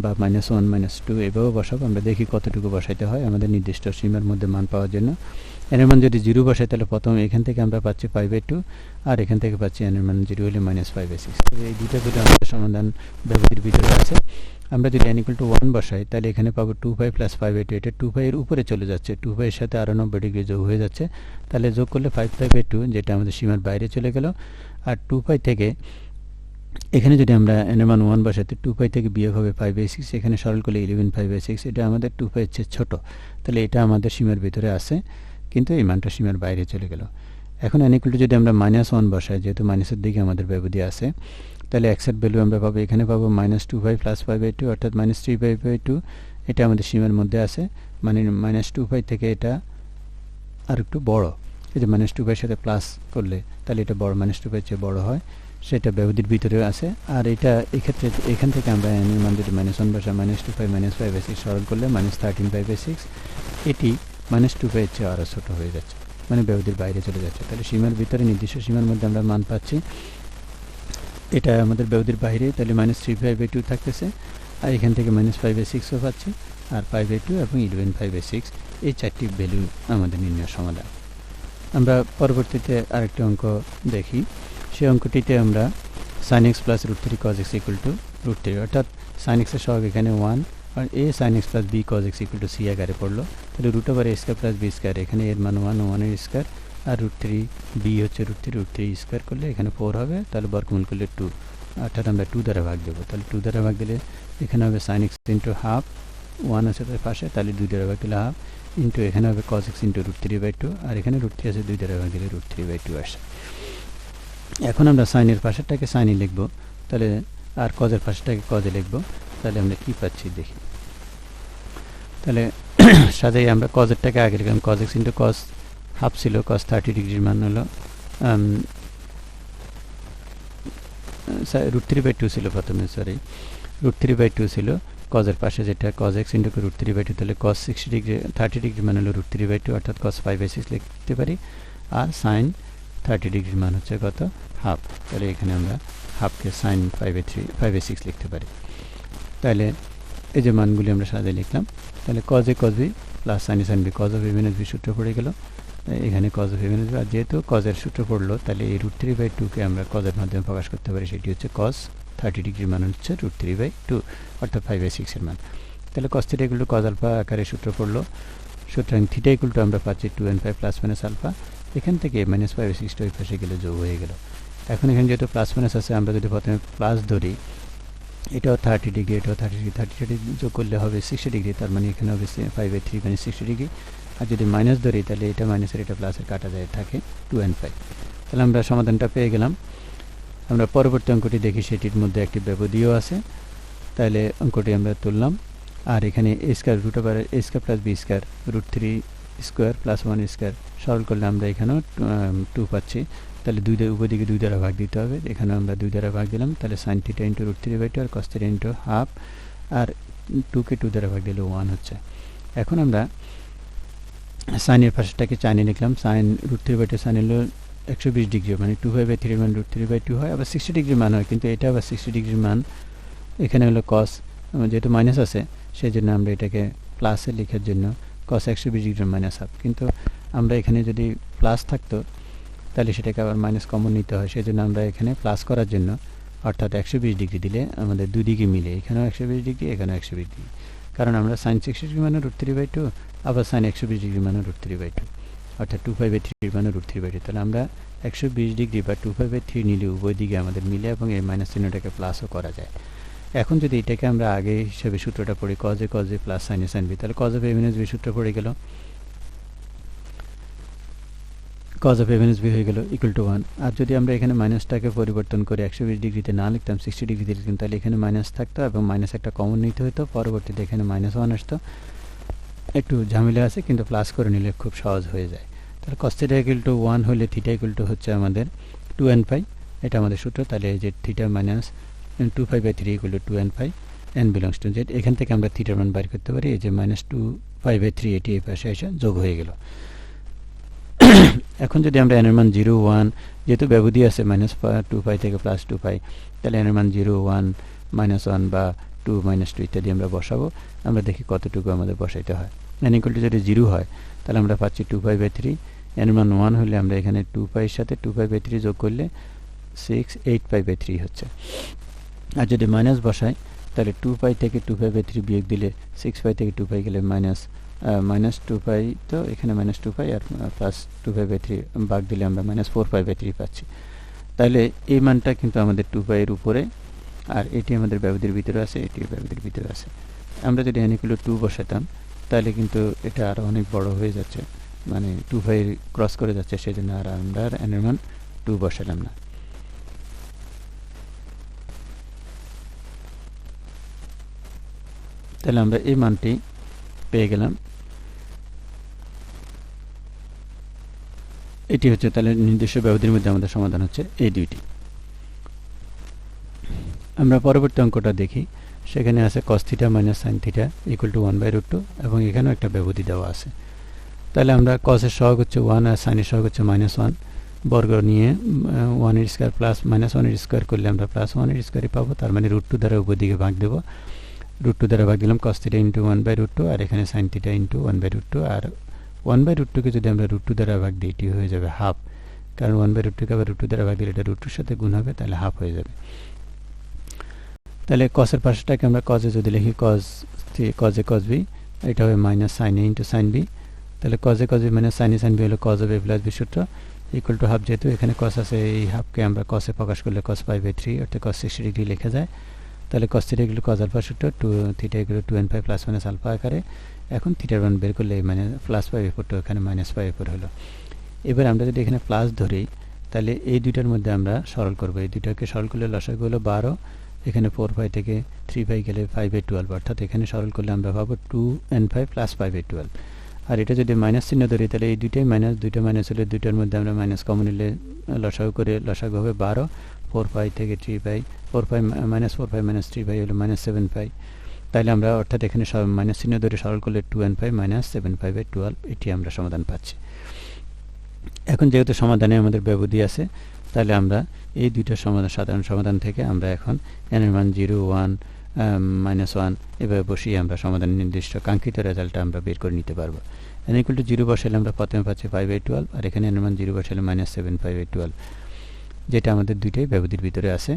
বা -1, -2 এভাবে বসাবো। আমরা দেখি কতটুকু বসাইতে হয় আমাদের নির্দিষ্ট সীমার মধ্যে মান পাওয়ার জন্য। n এর মান যদি 0 বসাই তাহলে প্রথম এখান থেকে আমরা পাচ্ছি 5/2, আর এখান থেকে পাচ্ছি n এর মান 0 হলে -5/6। এই দুইটা যদি আমাদের সমাধান ব্যবধির ভিতরে আছে। আমরা যদি n = 1 বসাই তাহলে এখানে পাবো 2π প্লাস 5/2, এটা 2π এর উপরে চলে যাচ্ছে, 2π এর সাথে আরও 90 ডিগ্রি যোগ হয়ে যাচ্ছে, তাহলে যোগ করলে 5/2, যেটা আমাদের সীমার বাইরে চলে গেল। আর 2π থেকে এখানে যদি আমরা n এর মান 1 বসাই তো 2π থেকে বিয়োগ হবে 5/6, এখানে সরল করলে 11/5/6, এটা আমাদের 2π এর চেয়ে ছোটো, তাহলে এটা আমাদের সীমার ভিতরে আছে। কিন্তু এই মানটা সীমার বাইরে চলে গেল। এখন n = যদি আমরা -1 বসাই, যেহেতু মাইনাসের দিকে আমাদের ব্যবধি আছে, তাহলে x এর ভ্যালু আমরা পাবো, এখানে পাবো -2π + π/2 অর্থাৎ -3π/2। এটা আমাদের সীমার মধ্যে আছে, মানে -2π থেকে এটা আর একটু বড়। এই যে -2π এর সাথে প্লাস করলে তাহলে এটা বড়, -2π চেয়ে বড় হয়, সেটা ব্যবধির ভিতরে আছে। আর এটা এক্ষেত্রে এখান থেকে আমরা n এর মান যদি -1 বসাই, -2π - π/6 সরল করলে -13π/6, এটি -2π এর চেয়ে আরও ছোট হয়ে যাচ্ছে, মানে ব্যবধির বাইরে চলে যাচ্ছে। তাহলে সীমার ভিতরে, নির্দিষ্ট সীমার মধ্যে আমরা মান পাচ্ছি, এটা আমাদের ব্যবধির বাইরে, তাহলে -3π/2 থাকতেছে, আর এখান থেকে -π/6ও পাচ্ছি, আর π/2 এবং 11π/6, এই চারটি ভ্যালু আমাদের নির্ণয় সমাধান। আমরা পরবর্তীতে আরেকটি অঙ্ক দেখি। সেই অঙ্কটিতে আমরা sin x + √3 cos x = √3, অর্থাৎ sin x এর সহগ এখানে 1, আর a sin x + b cos x = c আকারে পড়লো। তাহলে √a² + b² এখানে এর মান 1, 1 এর স্কয়ার, আর √3 b হচ্ছে √3 স্কয়ার করলে এখানে 4 হবে, তাহলে বর্গমূল করলে 2, অর্থাৎ আমরা 2 দ্বারা ভাগ দেবো। তাহলে 2 দ্বারা ভাগ দিলে এখানে হবে sin x * হাফ, 1 আছে তার পাশে, তাহলে 2 দ্বারা ভাগ দিলে হাফ, ইন্টু এখানে হবে cos x * √3/2, আর এখানে √3 আছে, 2 দ্বারা ভাগ দিলে √3/2 আসে। এখন আমরা sin এর পাশেরটাকে sin এ লিখব, তাহলে আর cos এর পাশেরটাকে cos এ লিখব। তাহলে আমরা কি পাচ্ছি দেখি। তাহলে সাজাই আমরা cos এরটাকে আগে লিখলাম, cos x * cos হাফ ছিল, cos 30 ডিগ্রির মান হলো √3/2 ছিল প্রথমে, সরি √3/2 ছিল cos এর পাশে, যেটা cos x * √3/2, তাহলে cos 30 ডিগ্রির মান হলো √3/2, অর্থাৎ cos 5/6 লিখতে পারি। আর sin 30 ডিগ্রির মান হচ্ছে কত, হাফ, তাহলে এখানে আমরা হাফকে sin 5/6 লিখতে পারি। তাহলে এই যে মানগুলি আমরা সাজিয়ে লিখলাম। তাহলে cos a cos b plus sin a sin b, cos of a minus b সূত্র পড়ে গেল, এখানে cos of a minus b, আর যেহেতু cos এর সূত্র পড়লো, তাহলে এই √3/2 কে আমরা cos এর মাধ্যমে প্রকাশ করতে পারি, সেটি হচ্ছে cos 30 ডিগ্রির মান হচ্ছে √3/2, অর্থাৎ 5/6 এর মান। তাহলে cos θ = cos আলফা আকারে সূত্র পড়লো, সুতরাং θ = আমরা পাচ্ছি 2nπ ± আলফা, এখান থেকে -5/6 ওই পাশে গেলে যোগ হয়ে গেল। এখন এখানে যেহেতু প্লাস মাইনাস আছে, আমরা যদি প্রথমে প্লাস ধরি, এটাও 30 ডিগ্রি, এটাও 30 ডিগ্রি, 30 যোগ করলে হবে 60 ডিগ্রি, তার মানে এখানে হবে 5/3 মানে 60 ডিগ্রি। আর যদি মাইনাস ধরি, তাহলে এটা মাইনাসের এটা প্লাসের কাটা যায়, থাকে 2nπ। তাহলে আমরা সমাধানটা পেয়ে গেলাম। আমরা পরবর্তী অঙ্কটি দেখি, সেটির মধ্যে একটি ব্যবধিও আছে। তাহলে অঙ্কটি আমরা তুললাম, আর এখানে a² + b² √3² + 1² সরল করলে আমরা এখানেও 2 পাচ্ছি। তাহলে উভয় দিকে 2 দ্বারা ভাগ দিতে হবে, এখানে আমরা 2 দ্বারা ভাগ দিলাম, তাহলে sin θ * √3/2 আর cos θ * হাফ, আর 2 কে 2 দ্বারা ভাগ দিলে 1 হচ্ছে। এখন আমরা sin এর পাশেরটাকে sin এ লিখলাম, sin √3/2 sin হলো 120 ডিগ্রি, মানে 2π/3 মান √3/2 হয়, আবার 60 ডিগ্রির মান হয়, কিন্তু এটা আবার 60 ডিগ্রির মান, এখানে হলো cos, যেহেতু মাইনাস আছে সেই জন্য আমরা এটাকে প্লাসে লেখার জন্য cos 120 ডিগ্রির মাইনাস হাফ, কিন্তু আমরা এখানে যদি প্লাস থাকতো তাহলে সেটাকে আবার মাইনাস কমন নিতে হয়, সেই জন্য আমরা এখানে প্লাস করার জন্য, অর্থাৎ 120 ডিগ্রি দিলে আমাদের দুই দিকে মিলে, এখানেও 120 ডিগ্রি, এখানেও 120 ডিগ্রি, কারণ আমরা sin 60 ডিগ্রি মানে √3/2, আবার sin 120 ডিগ্রি মানে √3/2, অর্থাৎ 2π/3 মানে √3/2। তাহলে আমরা 120 ডিগ্রি বা 2π/3 নিলে উভয় দিকে আমাদের মিলে, এবং এই মাইনাস চিহ্নটাকে প্লাসও করা যায়। এখন যদি এটাকে আমরা আগে হিসেবে সূত্রটা পড়ি, cos a cos b plus sin a sin b, তাহলে cos of a minus b সূত্র পড়ে গেল, cos of a minus b হয়ে গেল = 1। আর যদি আমরা এখানে মাইনাসটাকে পরিবর্তন করে 120 ডিগ্রিতে না লিখতাম, 60 ডিগ্রিতে লিখতাম, তাহলে এখানে মাইনাস থাকতো এবং মাইনাস একটা কমন নিতে হতো, পরবর্তীতে এখানে -1 আসতো। একটু ঝামেলা আছে, কিন্তু প্লাস করে নিলে খুব সহজ হয়ে যায়। তাহলে cos θ = 1 হলে θ = হচ্ছে আমাদের 2nπ, এটা আমাদের সূত্র। তাহলে এই যে θ - 2π/3 = 2nπ, n belongs to z, এখান থেকে আমরা থিটার মান বাইর করতে পারি, এই যে -2π/3 এটি এই পাশে এসে যোগ হয়ে গেল। এখন যদি আমরা n এর মান 0, 1, যেহেতু ব্যবধি আছে -2π থেকে +2π, তাহলে n এর মান 0, 1, -1 বা 2, -2 ইত্যাদি আমরা বসাবো। আমরা দেখি কতটুকু আমাদের বসাইতে হয়। n = যদি 0 হয়, তাহলে আমরা পাচ্ছি 2π/3, n এর মান 1 হলে আমরা এখানে 2π এর সাথে 2π/3 যোগ করলে 8π/3 হচ্ছে। আর যদি মাইনাস বসাই, তাহলে 2π থেকে 2π/3 বিয়োগ দিলে 6π থেকে 2π গেলে -2π, তো এখানে -2π আর প্লাস 2π/3 ভাগ দিলে আমরা -4π/3 পাচ্ছি। তাহলে এই মানটা কিন্তু আমাদের 2π এর উপরে, আর এটি আমাদের ব্যবধির ভিতরে আছে, এটি ব্যবধির ভিতরে আছে। আমরা যদি n = 2 বসাতাম, তাহলে কিন্তু এটা আরও অনেক বড় হয়ে যাচ্ছে, মানে 2 ক্রস করে যাচ্ছে, সেই জন্য আর আমরা n এর মান 2 বসালাম না। তাহলে আমরা এই মানটি পেয়ে গেলাম। এটি হচ্ছে তাহলে নির্দিষ্ট ব্যবধির মধ্যে আমাদের সমাধান হচ্ছে এই দুইটি। আমরা পরবর্তী অঙ্কটা দেখি। সেখানে আছে cos θ - sin θ = 1/√2 এবং এখানেও একটা ব্যবধি দেওয়া আছে। তাহলে আমরা cos এর সহগ হচ্ছে 1 আর sin এর সহগ হচ্ছে -1 বর্গ নিয়ে 1 এর স্কয়ার প্লাস -1 এর স্কয়ার করলে আমরা +1 এর স্কয়ারই পাবো। তার মানে √2 দ্বারা উভয় দিকে ভাগ দেব। √2 দ্বারা ভাগ দিলাম cos θ * 1/√2 আর এখানে sin θ * 1/√2 আর 1/√2 কে যদি আমরা √2 দ্বারা ভাগ দিই এটি হয়ে যাবে হাফ, কারণ 1/√2 কে আবার √2 দ্বারা ভাগ দিলে এটা √2 এর সাথে গুণ হবে, তাহলে হাফ হয়ে যাবে। তাহলে cos এর পাশেরটাকে আমরা cos এ যদি লিখি cos a cos b, এটা হবে -sin a * sin b। তাহলে cos a cos b - sin a sin b হলো cos a + b সূত্র ইকুয়াল টু হাফ। যেহেতু এখানে cos আছে, এই হাফকে আমরা cos এ প্রকাশ করলে cos π/3 অর্থাৎ cos 60 ডিগ্রি লেখা যায়। তাহলে cos θ = cos α সূত্র, 2 θ = 2nπ ± α আকারে। এখন থিটার মান বের করলে মানে প্লাস π/4 এখানে -π/4 হলো। এবার আমরা যদি এখানে প্লাস ধরি তাহলে এই দুইটার মধ্যে আমরা সরল করব। এই দুইটাকে সরল করলে লসাগু হলো 12, এখানে 4π থেকে 3π গেলে 5/12, অর্থাৎ এখানে সরল করলে আমরা পাবো 2nπ + 5/12। আর এটা যদি মাইনাস চিহ্ন ধরি তাহলে এই দুইটাই মাইনাস, দুইটা মাইনাস হলে দুইটার মধ্যে আমরা মাইনাস কমন নিলে লসাগু করে লসাগু হবে 12, 4π থেকে 3π, 4π - 3π হলো -7π। তাইলে আমরা অর্থাৎ এখানে সব মাইনাস চিহ্ন ধরে সরল করলে 2nπ - 7π/12 এটি আমরা সমাধান পাচ্ছি। এখন যেহেতু সমাধানে আমাদের ব্যবধি আছে, তাহলে আমরা এই দুইটা সাধারণ সমাধান থেকে আমরা এখন n এর মান 0, 1, -1 এভাবে বসিয়ে আমরা সমাধানের নির্দিষ্ট কাঙ্ক্ষিত রেজাল্টটা আমরা বের করে নিতে পারবো। n = 0 বসালে আমরা প্রথমে পাচ্ছি π/12 আর এখানে n এর মান 0 বসালে -7π/12, যেটা আমাদের দুইটাই ব্যবধির ভিতরে আছে।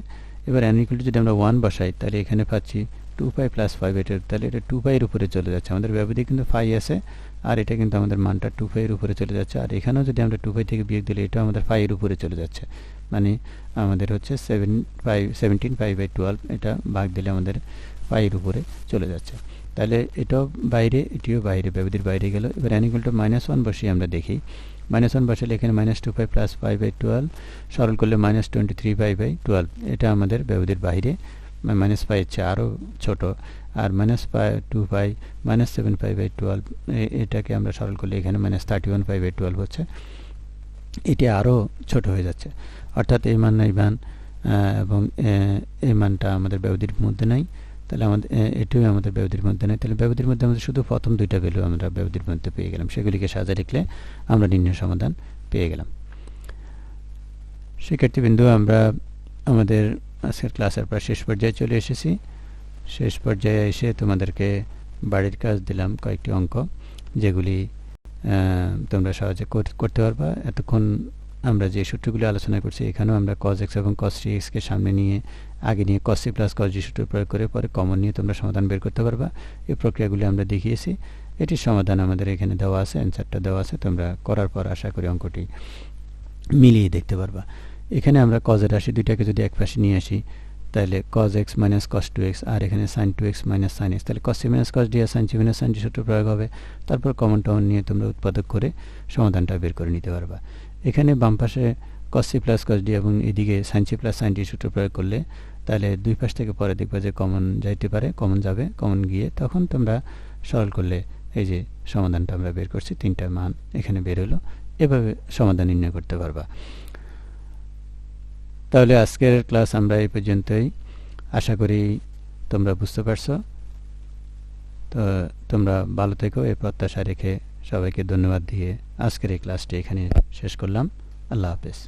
এবার n = যদি আমরা 1 বসাই তাহলে এখানে পাচ্ছি 2π + 5/12, তাহলে এটা 2π এর উপরে চলে যাচ্ছে। আমাদের ব্যবধি কিন্তু π আছে আর এটা কিন্তু আমাদের মানটা 2π এর উপরে চলে যাচ্ছে। আর এখানেও যদি আমরা 2π থেকে বিয়োগ দিলে এটাও আমাদের π এর উপরে চলে যাচ্ছে, মানে আমাদের হচ্ছে 17π/12, এটা ভাগ দিলে আমাদের π এর উপরে চলে যাচ্ছে। তাহলে এটাও বাইরে, এটিও বাইরে, ব্যবধির বাইরে গেল। এবার n = -1 বসিয়ে আমরা দেখি। -1 বসালে এখানে -2π + π/12 সরল করলে -23π/12, এটা আমাদের ব্যবধির বাইরে, -π এর চেয়ে আরও ছোট। আর -2π - 7π/12 এটাকে আমরা সরল করলে এখানে -31π/12 হচ্ছে, এটি আরও ছোট হয়ে যাচ্ছে। অর্থাৎ এই মান এই মান এবং এই মানটা আমাদের ব্যবধির মধ্যে নাই, তাহলে আমাদের এটিও আমাদের ব্যবধির মধ্যে নেই। তাহলে ব্যবধির মধ্যে আমাদের শুধু প্রথম দুইটা ভ্যালু আমরা ব্যবধির মধ্যে পেয়ে গেলাম, সেগুলিকে সাজিয়ে লিখলে আমরা নির্ণয় সমাধান পেয়ে গেলাম। শিক্ষার্থীবৃন্দ, আমরা আমাদের আজকের ক্লাসের প্রায় শেষ পর্যায়ে চলে এসেছি। শেষ পর্যায়ে এসে তোমাদেরকে বাড়ির কাজ দিলাম কয়েকটি অঙ্ক, যেগুলি তোমরা সহজে করতে পারবা। এতক্ষণ আমরা যে সূত্রগুলি আলোচনা করছি, এখানেও আমরা cos x এবং cos 3x-কে সামনে নিয়ে আগে নিয়ে cos c + cos d সূত্র প্রয়োগ করে পরে কমন নিয়ে তোমরা সমাধান বের করতে পারবা। এই প্রক্রিয়াগুলি আমরা দেখিয়েছি। এটির সমাধান আমাদের এখানে দেওয়া আছে, অ্যান্সারটা দেওয়া আছে। তোমরা করার পর আশা করি অঙ্কটি মিলিয়ে দেখতে পারবা। এখানে আমরা cos এর রাশি দুইটাকে যদি এক পাশে নিয়ে আসি তাহলে cos x - cos 2x আর এখানে sin 2x - sin x, তাহলে cos c - cos d আর sin c - sin d সূত্র প্রয়োগ হবে। তারপর কমন টমন নিয়ে তোমরা উৎপাদক করে সমাধানটা বের করে নিতে পারবা। এখানে বাম পাশে cos c + cos d এবং এদিকে sin c + sin d সূত্র প্রয়োগ করলে তাহলে দুই পাশ থেকে পরে দেখবা যে কমন যাইতে পারে, কমন যাবে, কমন গিয়ে তখন তোমরা সরল করলে এই যে সমাধানটা আমরা বের করছি, তিনটা মান এখানে বের হলো। এভাবে সমাধান নির্ণয় করতে পারবা। তাহলে আজকের ক্লাস আমরা এই পর্যন্তই। আশা করি তোমরা বুঝতে পারছো। তো তোমরা ভালো থেকো, এই প্রত্যাশা রেখে সবাইকে ধন্যবাদ দিয়ে আজকের এই ক্লাসটি এখানে শেষ করলাম। আল্লাহ হাফেজ।